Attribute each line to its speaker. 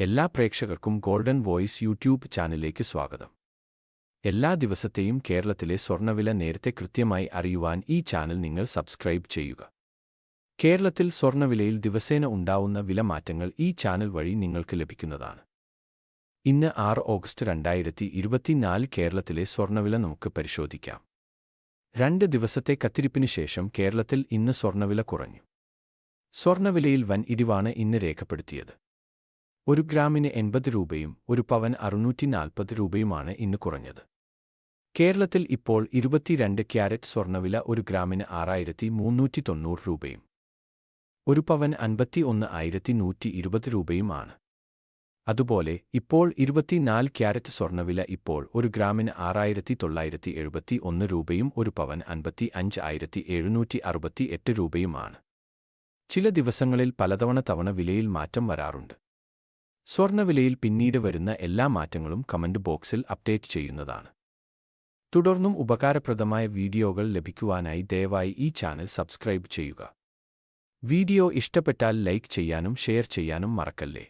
Speaker 1: എല്ലാ പ്രേക്ഷകർക്കും golden voice YouTube ചാനലിലേക്ക് സ്വാഗതം. എല്ലാ ദിവസത്തെയും കേരളത്തിലെ സ്വർണ്ണവില നേരത്തെ കൃത്യമായി അറിയുവാൻ ഈ ചാനൽ നിങ്ങൾ സബ്സ്ക്രൈബ് ചെയ്യുക. കേരളത്തിൽ സ്വർണ്ണവിലയിൽ ദിവസേന ഉണ്ടാവുന്ന വിലമാറ്റങ്ങൾ ഈ ചാനൽ വഴി നിങ്ങൾക്ക് ലഭിക്കുന്നതാണ്. ഇന്ന് 6 ഓഗസ്റ്റ് 2024 കേരളത്തിലെ സ്വർണ്ണവില നമുക്ക് പരിശോധിക്കാം. 2 ദിവസത്തെ കത്തിരിപ്പിന് ശേഷം കേരളത്തിൽ ഇന്ന് സ്വർണ്ണവില കുറഞ്ഞു. സ്വർണ്ണവിലയിൽ വൻ ഇടിവാണ് ഇന്ന് രേഖപ്പെടുത്തിയത്. 1 ഗ്രാമിന് 80 രൂപയും 1 പവൻ 640 രൂപയുമാണ് ഇന്ന് കുറഞ്ഞത്. കേരളത്തിൽ ഇപ്പോൾ 22 ക്യാരറ്റ് സ്വർണ്ണവില 1 ഗ്രാമിന് 6390 രൂപയും 1 പവൻ 51,120 രൂപയുമാണ്. അതുപോലെ ഇപ്പോൾ 24 ക്യാരറ്റ് സ്വർണ്ണവില ഇപ്പോൾ 1 ഗ്രാമിന് 6971 രൂപയും 1 പവൻ 55,768 രൂപയുമാണ്. ചില ദിവസങ്ങളിൽ പലതവണ വിലയിൽ മാറ്റം വരാറുണ്ട്. സ്വർണ്ണവിലയിൽ പിന്നീട് വരുന്ന എല്ലാ മാറ്റങ്ങളും കമന്റ് ബോക്സിൽ അപ്ഡേറ്റ് ചെയ്യുന്നതാണ്. തുടർന്നും ഉപകാരപ്രദമായ വീഡിയോകൾ ലഭിക്കുവാനായി ദയവായി ഈ ചാനൽ സബ്സ്ക്രൈബ് ചെയ്യുക. വീഡിയോ ഇഷ്ടപ്പെട്ടാൽ ലൈക്ക് ചെയ്യാനും ഷെയർ ചെയ്യാനും മറക്കല്ലേ.